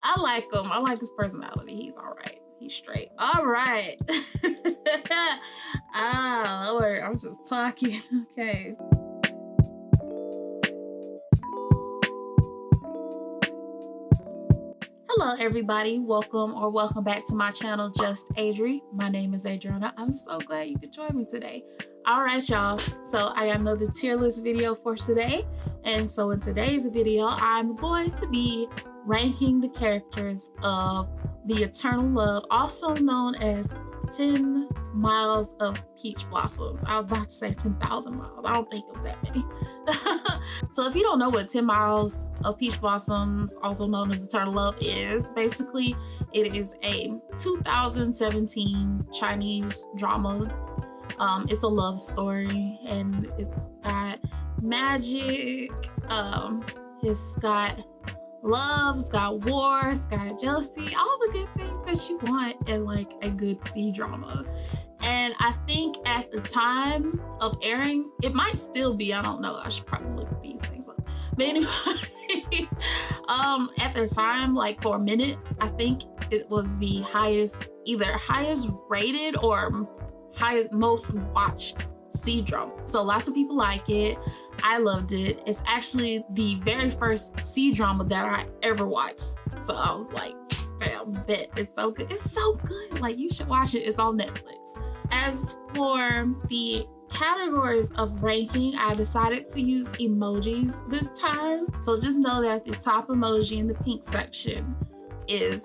I like him. I like his personality. He's all right. He's straight. All right. Lord, I'm just talking. Okay. Hello everybody, welcome back to my channel, Just Adri. My name is Adriana. I'm so glad you could join me today. All right, y'all, so I got another tier list video for today. And so in today's video, I'm going to be ranking the characters of the Eternal Love, also known as 10 Miles of Peach Blossoms. I was about to say 10,000 miles. I don't think it was that many. So if you don't know what 10 Miles of Peach Blossoms, also known as Eternal Love, is, basically it is a 2017 Chinese drama. It's a love story and it's got magic, it's got love, it's got war, it's got jealousy, all the good things that you want in like a good C-drama. And I think at the time of airing, it might still be, I don't know, I should probably look these things up. But anyway, at the time, like for a minute, I think it was the highest, either highest rated or most watched C-drama. So lots of people like it. I loved it. It's actually the very first C-drama that I ever watched. So I was like, damn, bet it's so good. It's so good. Like, you should watch it. It's on Netflix. As for the categories of ranking, I decided to use emojis this time. So just know that the top emoji in the pink section is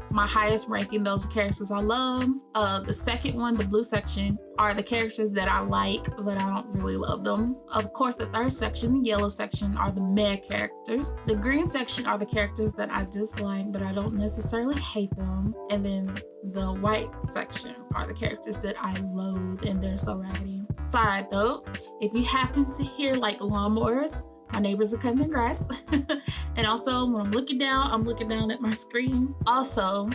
my highest ranking. Those are characters I love. The second one, the blue section, are the characters that I like, but I don't really love them. Of course, the third section, the yellow section, are the meh characters. The green section are the characters that I dislike, but I don't necessarily hate them. And then the white section are the characters that I loathe, and they're so raggedy. Side note, if you happen to hear like lawnmowers, my neighbors are cutting the grass. And also when I'm looking down at my screen. Also,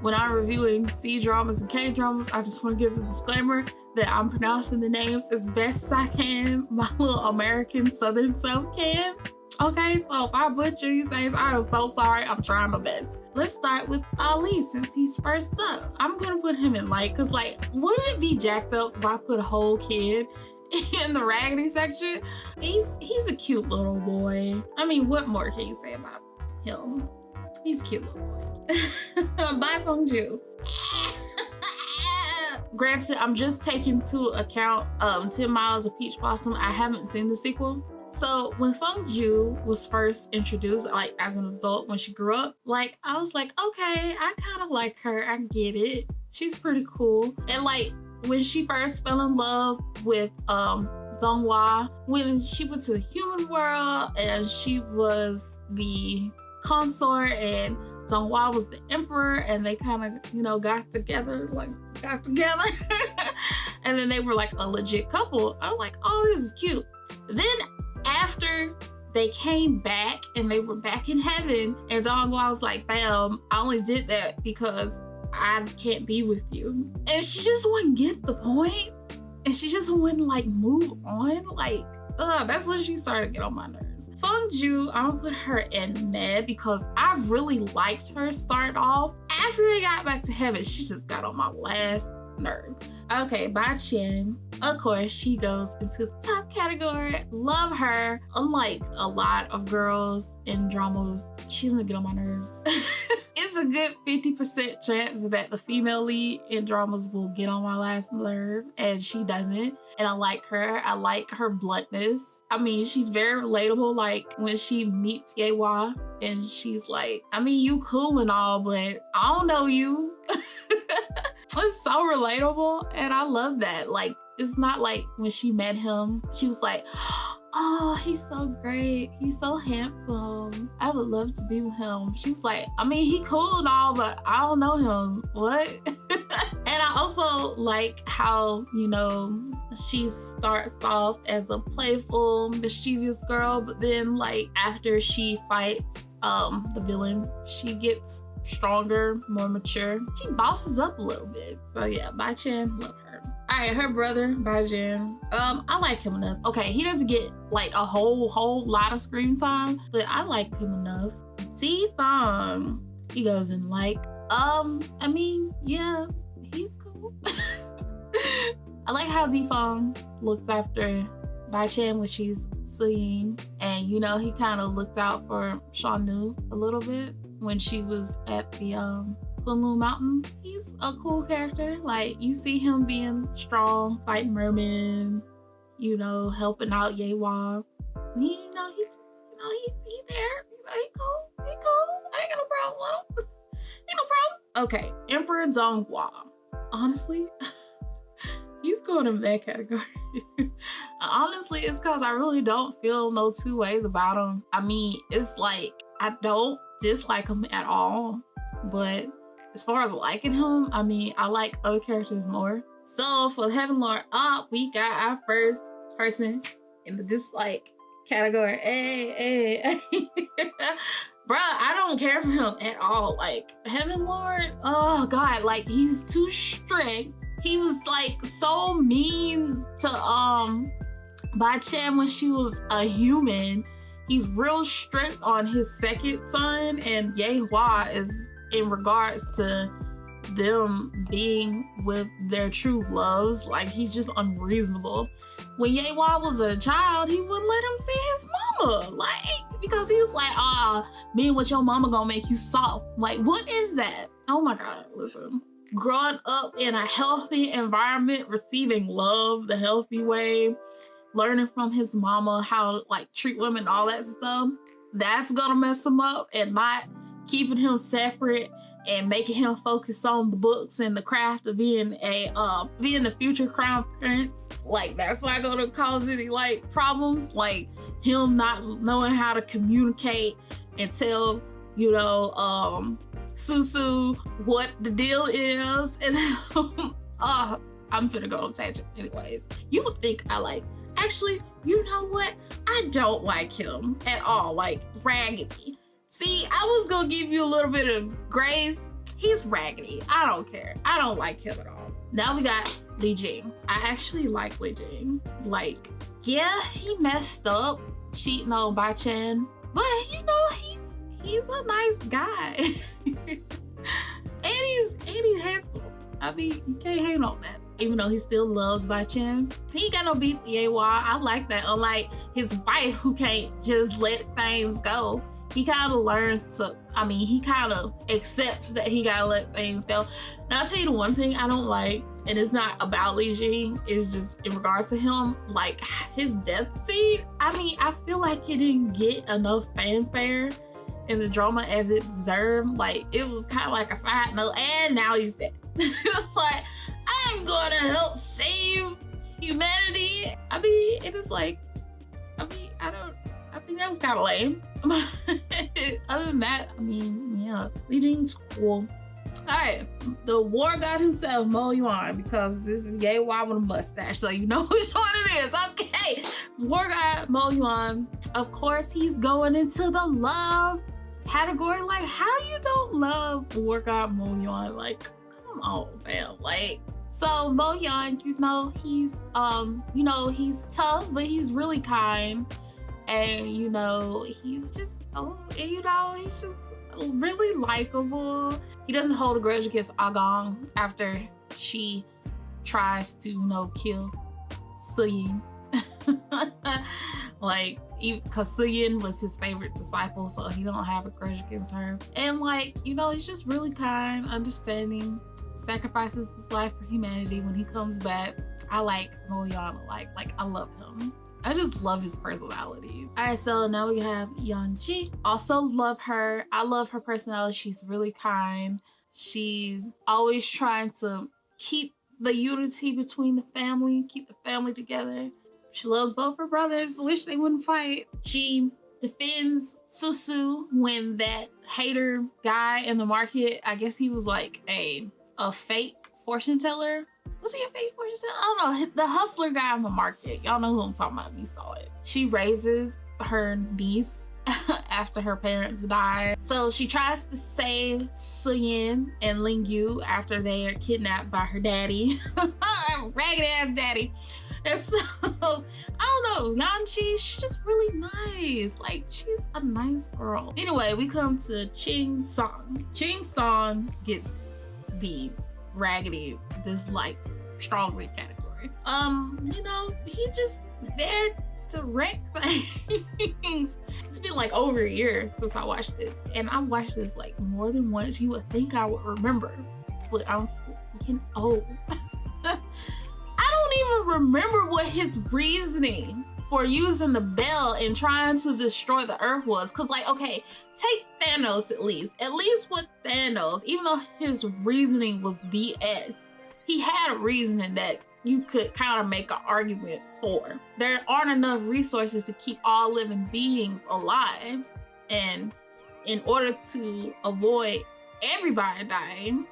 when I'm reviewing C-dramas and K-dramas, I just want to give a disclaimer that I'm pronouncing the names as best as I can, my little American Southern self can. Okay, so if I butcher these names, I am so sorry. I'm trying my best. Let's start with Ali, since he's first up. I'm gonna put him in light, cause like, wouldn't it be jacked up if I put a whole kid in the raggedy section? He's a cute little boy. I mean, what more can you say about him? He's a cute little boy. Bye, Fengju. Granted, I'm just taking into account 10 Miles of Peach Blossom. I haven't seen the sequel. So when Fengju was first introduced, like as an adult, when she grew up, like I was like, okay, I kind of like her. I get it. She's pretty cool. And like, when she first fell in love with Donghua, when she went to the human world and she was the consort and Donghua was the emperor, and they kind of, you know, got together. And then they were like a legit couple. I was like, oh, this is cute. Then after they came back and they were back in heaven, and Donghua was like, bam, I only did that because I can't be with you. And she just wouldn't get the point. And she just wouldn't like move on. Like, that's when she started to get on my nerves. Fengju, I'm gonna put her in meh because I really liked her start off. After they got back to heaven, she just got on my last nerve. Okay, Bai Qian. Of course, she goes into the top category. Love her. Unlike a lot of girls in dramas, she doesn't get on my nerves. It's a good 50% chance that the female lead in dramas will get on my last nerve, and she doesn't. And I like her. I like her bluntness. I mean, she's very relatable. Like when she meets Yehua and she's like, I mean, you cool and all, but I don't know you. It's so relatable, and I love that. Like, it's not like when she met him, she was like, oh, he's so great. He's so handsome. I would love to be with him. She was like, I mean, he cool and all, but I don't know him. What? And I also like how, you know, she starts off as a playful, mischievous girl, but then like after she fights the villain, she gets stronger, more mature. She bosses up a little bit. So yeah, Bai Qian, love her. All right, her brother, Baijin, I like him enough. Okay, he doesn't get like a whole lot of screen time, but I like him enough. T-Fong. he goes and like, I mean, yeah, he's cool. I like how Defong looks after Bai Chan when she's singing, and you know, he kind of looked out for Shanu a little bit when she was at the Kunlun Mountain. He's a cool character. Like, you see him being strong, fighting mermen, you know, helping out Yewa. He there. You know, he cool. I ain't got no problem with him. Ain't no problem. Okay, Emperor Donghua. Honestly, he's going in that category. Honestly, it's because I really don't feel no two ways about him. I mean, it's like, I don't dislike him at all, but as far as liking him, I mean, I like other characters more. So for Heaven Lord up, we got our first person in the dislike category. Hey. Bruh, I don't care for him at all. Like, Heaven Lord, oh God, like, he's too strict. He was like so mean to Bai Chan when she was a human. He's real strict on his second son, and Ye Hua is in regards to them being with their true loves. Like, he's just unreasonable. When Ye Hua was a child, he wouldn't let him see his mama. Like, because he was like, being with your mama gonna make you soft. Like, what is that? Oh my God, listen. Growing up in a healthy environment, receiving love the healthy way, learning from his mama how to like treat women, all that stuff, that's gonna mess him up, and not keeping him separate and making him focus on the books and the craft of being the future crown prince. Like, that's not gonna cause any like problems. Like, him not knowing how to communicate and tell, you know, Susu what the deal is, and I'm finna go on tangent anyways. You would think I like, actually, you know what? I don't like him at all. Like, raggedy. See, I was gonna give you a little bit of grace. He's raggedy. I don't care. I don't like him at all. Now we got Li Jing. I actually like Li Jing. Like, yeah, he messed up cheating on Bai Chan, but you know, he's a nice guy. and he's handsome. I mean, you can't hate on that. Even though he still loves Bai Chan, he ain't got no beef with Ye Hua. I like that. Unlike his wife, who can't just let things go. He kind of learns to, I mean, he kind of accepts that he gotta let things go. Now, I'll tell you the one thing I don't like, and it's not about Li Jing, it's just in regards to him, like his death scene. I mean, I feel like it didn't get enough fanfare in the drama as it deserved. Like, it was kind of like a side note, and now he's dead. It's like, I'm gonna help save humanity. I mean, it is like, I think that was kind of lame. Other than that, I mean, yeah, Li Jing's cool. All right, the war god himself, Mo Yuan, because this is Ye Hua with a mustache, so you know which one it is. Okay, war god Mo Yuan. Of course, he's going into the love category. Like, how you don't love war god Mo Yuan? Like, come on, fam. Like, so Mo Yuan, you know, he's he's tough, but he's really kind. And, you know, he's just, he's just really likable. He doesn't hold a grudge against Agong after she tries to, you know, kill Suyin. Like, because Suyin was his favorite disciple, so he don't have a grudge against her. And, like, you know, he's just really kind, understanding, sacrifices his life for humanity when he comes back. I like Mo Yuan a lot. Like, I love him. I just love his personality. All right, so now we have Yanji. Also love her. I love her personality. She's really kind. She's always trying to keep the unity between the family, keep the family together. She loves both her brothers. Wish they wouldn't fight. She defends Susu when that hater guy in the market, I guess he was like a fake fortune teller. Was he a fake fortune teller? I don't know. The hustler guy in the market. Y'all know who I'm talking about. We saw it. She raises her niece after her parents die. So she tries to save Suyin and Ling Yu after they are kidnapped by her daddy. Ragged ass daddy. And so, I don't know, Yanchi, she's just really nice. Like, she's a nice girl. Anyway, we come to Ching Song. Ching Song gets the raggedy, dislike, strongly category. You know, he just there to wreck things. It's been like over a year since I watched this, and I watched this like more than once. You would think I would remember, but I'm getting old. I don't even remember what his reasoning for using the bell and trying to destroy the earth was. Cause like, okay, take Thanos at least. At least with Thanos, even though his reasoning was BS, he had a reasoning that you could kind of make an argument for. There aren't enough resources to keep all living beings alive. And in order to avoid everybody dying,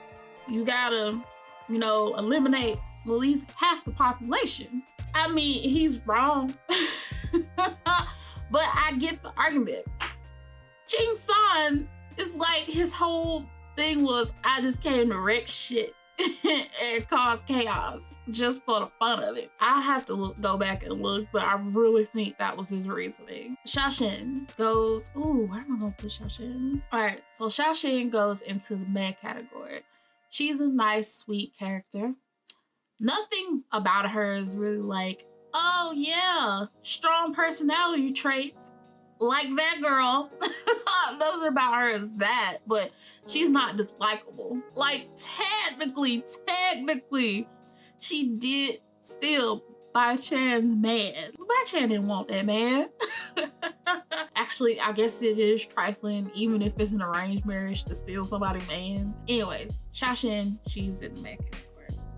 you gotta, you know, eliminate at least half the population. I mean, he's wrong, but I get the argument. Ching San is like, his whole thing was, I just came to wreck shit and cause chaos just for the fun of it. I have to go back and look, but I really think that was his reasoning. Xiaoxin goes, ooh, where am I gonna put Xiaoxin? All right, so Xiaoxin goes into the med category. She's a nice, sweet character. Nothing about her is really like, oh yeah, strong personality traits like that girl. Nothing about her is that, but she's not dislikable. Like technically, she did steal Bai Chan's man. Bai Chan didn't want that man. Actually, I guess it is trifling, even if it's an arranged marriage, to steal somebody's man. Anyway, Xiaoxin, she's in the man category.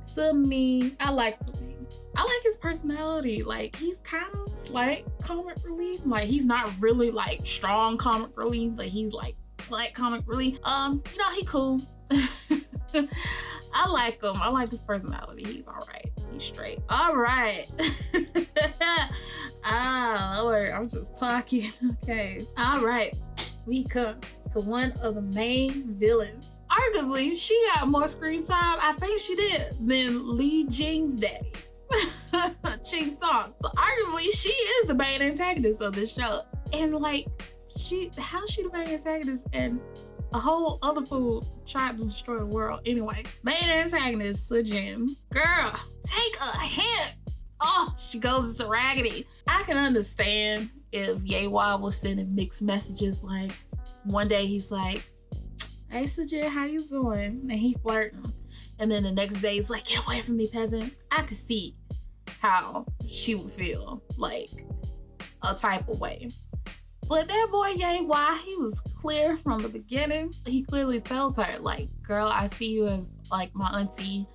Sumi, I like Sumi. I like his personality. Like, he's kind of slight comic relief. Like, he's not really like strong comic relief, but he's like slight comic relief. You know, he cool. I like him. I like his personality. He's all right. He's straight. All right. Lord, I'm just talking. Okay. All right. We come to one of the main villains. Arguably, she got more screen time, I think she did, than Li Jing's daddy, Ching Song. So arguably, she is the main antagonist of this show. And like, how's she the main antagonist and a whole other fool tried to destroy the world? Anyway, main antagonist, Sujin. Girl, take a hint. Oh, she goes into raggedy. I can understand if Yewa was sending mixed messages. Like, one day he's like, hey Sujin, how you doing? And he flirting. And then the next day he's like, get away from me, peasant. I could see how she would feel like a type of way. But that boy Yewa, he was clear from the beginning. He clearly tells her, like, girl, I see you as like my auntie.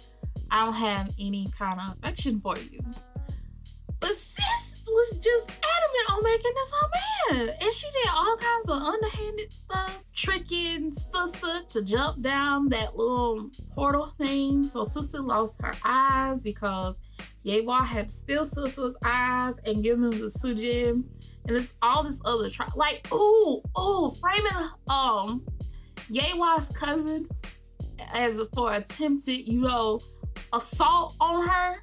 I don't have any kind of affection for you. But sis was just adamant on making this her man. And she did all kinds of underhanded stuff, tricking Sister to jump down that little portal thing. So Sister lost her eyes because Yewa had to steal Sister's eyes and give them to Sujin. And it's all this other like, framing Yewa's cousin as for attempted, you know, assault on her.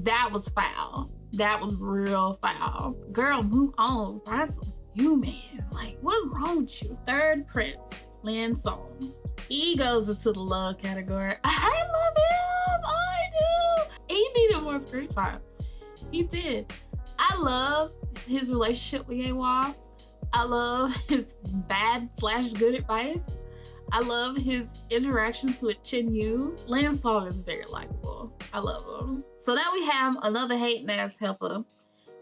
That was foul. That was real foul. Girl, move on. Find some human. Like, what's wrong with you? Third prince, Lin Song. He goes into the love category. I love him. I do. He needed more screen time. He did. I love his relationship with Yewa. I love his bad/good advice. I love his interactions with Chen Yu. Lin Song is very likable. I love him. So now we have another hating ass helper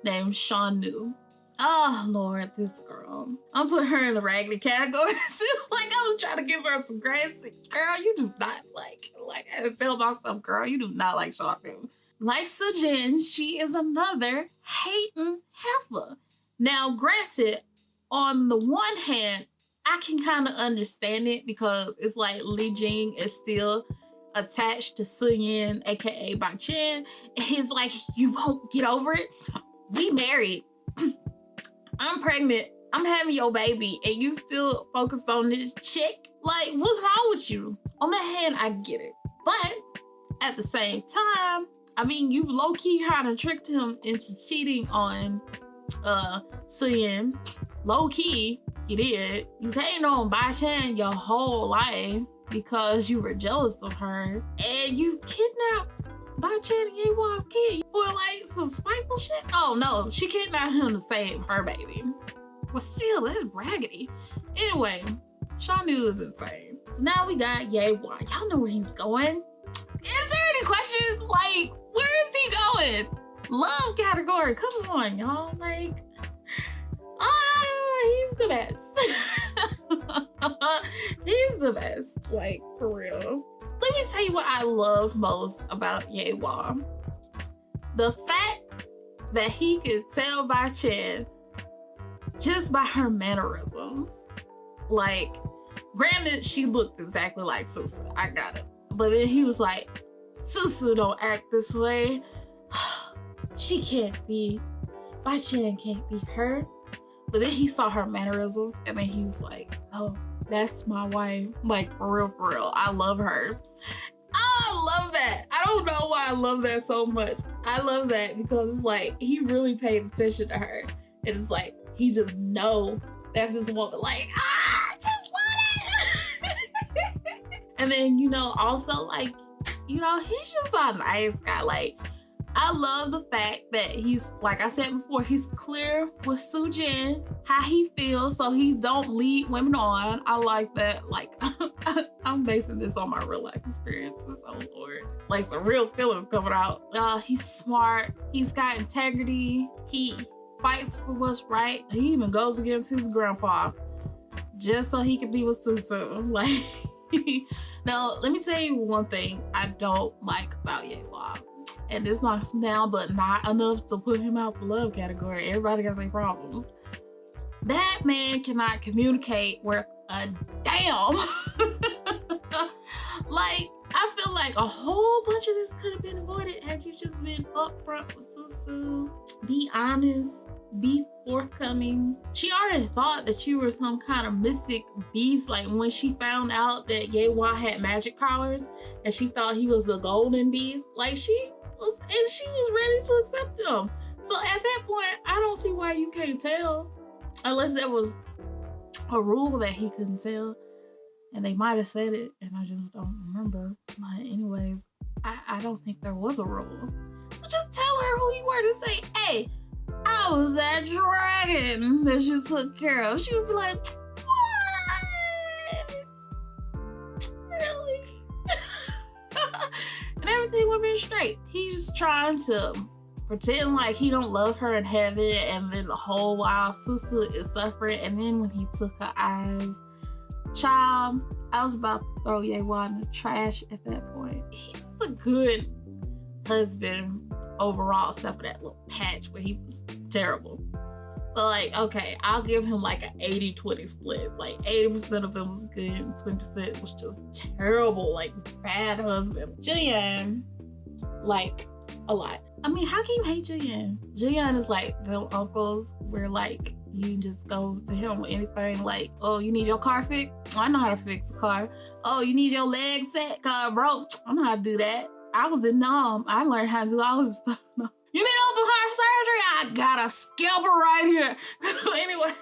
named Sean Nu. Oh Lord, this girl. I'm putting her in the raggedy category too. Like, I was trying to give her some grace. Girl, you do not like I had to tell myself, girl, you do not like Sean Nu. Like Sujin, she is another hating heifer. Now, granted, on the one hand, I can kind of understand it because it's like Li Jing is still attached to Suyin, aka Bai Chen. And he's like, you won't get over it? We married. I'm pregnant. I'm having your baby. And you still focused on this chick? Like, what's wrong with you? On the hand, I get it. But at the same time, I mean, you low-key kind of tricked him into cheating on Suyin. Low-key, he did. He's hating on Bai-Chan your whole life because you were jealous of her. And you kidnapped Bai-Chan and Ye-Hwa's kid for like some spiteful shit? Oh no, she kidnapped him to save her baby. But still, that's raggedy. Anyway, Shaw New is insane. So now we got Ye-Hwa. Y'all know where he's going. Is there any questions? Like, where is he going? Love category. Come on, y'all. Like, he's the best. He's the best. Like, for real. Let me tell you what I love most about Ye-Hwa. The fact that he could tell Bai-Chan just by her mannerisms. Like, granted, she looked exactly like Susu. I got it. But then he was like, Susu don't act this way. She can't be. Bai-Chan can't be her. But then he saw her mannerisms and then he was like, oh, that's my wife. Like, for real. I love her. I love that. I don't know why I love that so much. I love that because it's like, he really paid attention to her. And it's like, he just know that's his woman. Like, I just love it. And then, you know, also like, you know, he's just a nice guy. Like, I love the fact that he's, like I said before, he's clear with Sujin, how he feels, so he don't lead women on. I like that. Like, I'm basing this on my real life experiences. Oh Lord. It's like some real feelings coming out. He's smart. He's got integrity. He fights for what's right. He even goes against his grandpa just so he can be with Susu. Like, now, let me tell you one thing I don't like about Ye-Hwa. And it's not now, but not enough to put him out the love category. Everybody got their problems. That man cannot communicate worth a damn. Like, I feel like a whole bunch of this could have been avoided had you just been upfront with Susu. Be honest. Be forthcoming. She already thought that you were some kind of mystic beast. Like, when she found out that Ye-Hwa had magic powers and she thought he was the golden beast, like, she was ready to accept him. So at that point, I don't see why you can't tell, unless there was a rule that he couldn't tell, and they might have said it and I just don't remember. But anyways, I don't think there was a rule. So just tell her who you were. To say, hey, I was that dragon that you took care of. She would be like, what? Really? And everything would have been straight. He's trying to pretend like he don't love her in heaven, and then the whole while Susu is suffering. And then when he took her eyes, child, I was about to throw Ye-Hwa in the trash at that point. He was a good husband overall, except for that little patch where he was terrible. But like, okay, I'll give him like an 80-20 split. Like 80% of him was good and 20% was just terrible, like bad husband. Jiyan, like, a lot. I mean, how can you hate Jiyan? Jiyan is like them uncles where like you just go to him with anything. Like, oh, you need your car fixed? I know how to fix a car. Oh, you need your leg set? Car broke? I know how to do that. I was in Nam. I learned how to do all this stuff. You need open heart surgery? I got a scalpel right here. Anyway,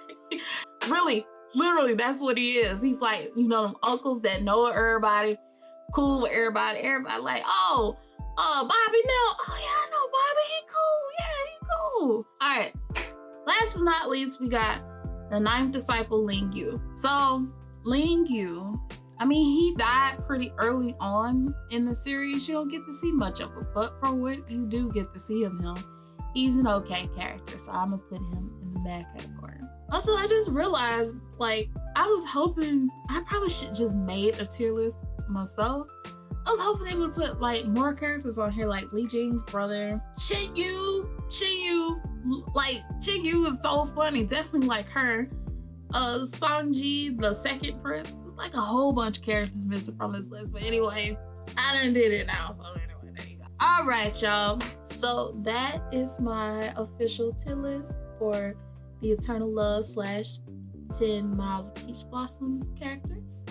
really, literally, that's what he is. He's like, you know, them uncles that know everybody, cool with everybody. Everybody like, oh, Bobby now. Oh yeah, I know Bobby. He cool. Yeah, he cool. All right. Last but not least, we got the 9th disciple, Ling Yu. So Ling Yu, I mean, he died pretty early on in the series. You don't get to see much of him, but for what you do get to see of him, he's an okay character. So I'm gonna put him in the bad category. Also, I just realized, like, I was hoping, I probably should just made a tier list myself. I was hoping they would put like more characters on here, like Li Jing's brother, Chin-Yu. Like, Chin-Yu is so funny, definitely like her. Sanji, the second prince. Like a whole bunch of characters missing from this list. But anyway, I done did it now. So anyway, there you go. All right, y'all. So that is my official tier list for the Eternal Love / 10 Miles of Peach Blossom characters.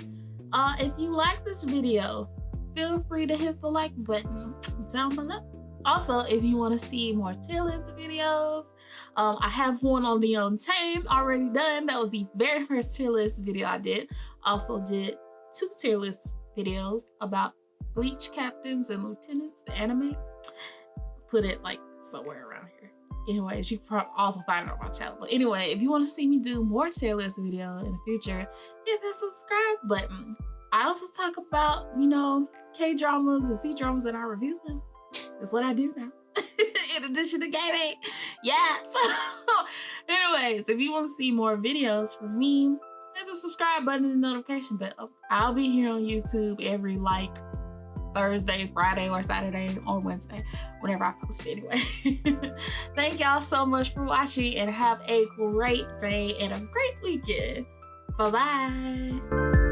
If you like this video, feel free to hit the like button down below. Also, if you want to see more tier list videos, I have one on the Untamed already done. That was the very first tier list video I did. Also did 2 tier list videos about Bleach captains and lieutenants, the anime. Put it like somewhere around here. Anyways, you can also find it on my channel. But anyway, if you want to see me do more tier list video in the future, hit that subscribe button. I also talk about, you know, K-dramas and C-dramas and I review them. That's what I do now. In addition to gaming. Yeah. So anyways, if you want to see more videos from me, hit the subscribe button and the notification bell. I'll be here on YouTube every like Thursday, Friday, or Saturday, or Wednesday, whenever I post anyway. Thank y'all so much for watching and have a great day and a great weekend. Bye-bye.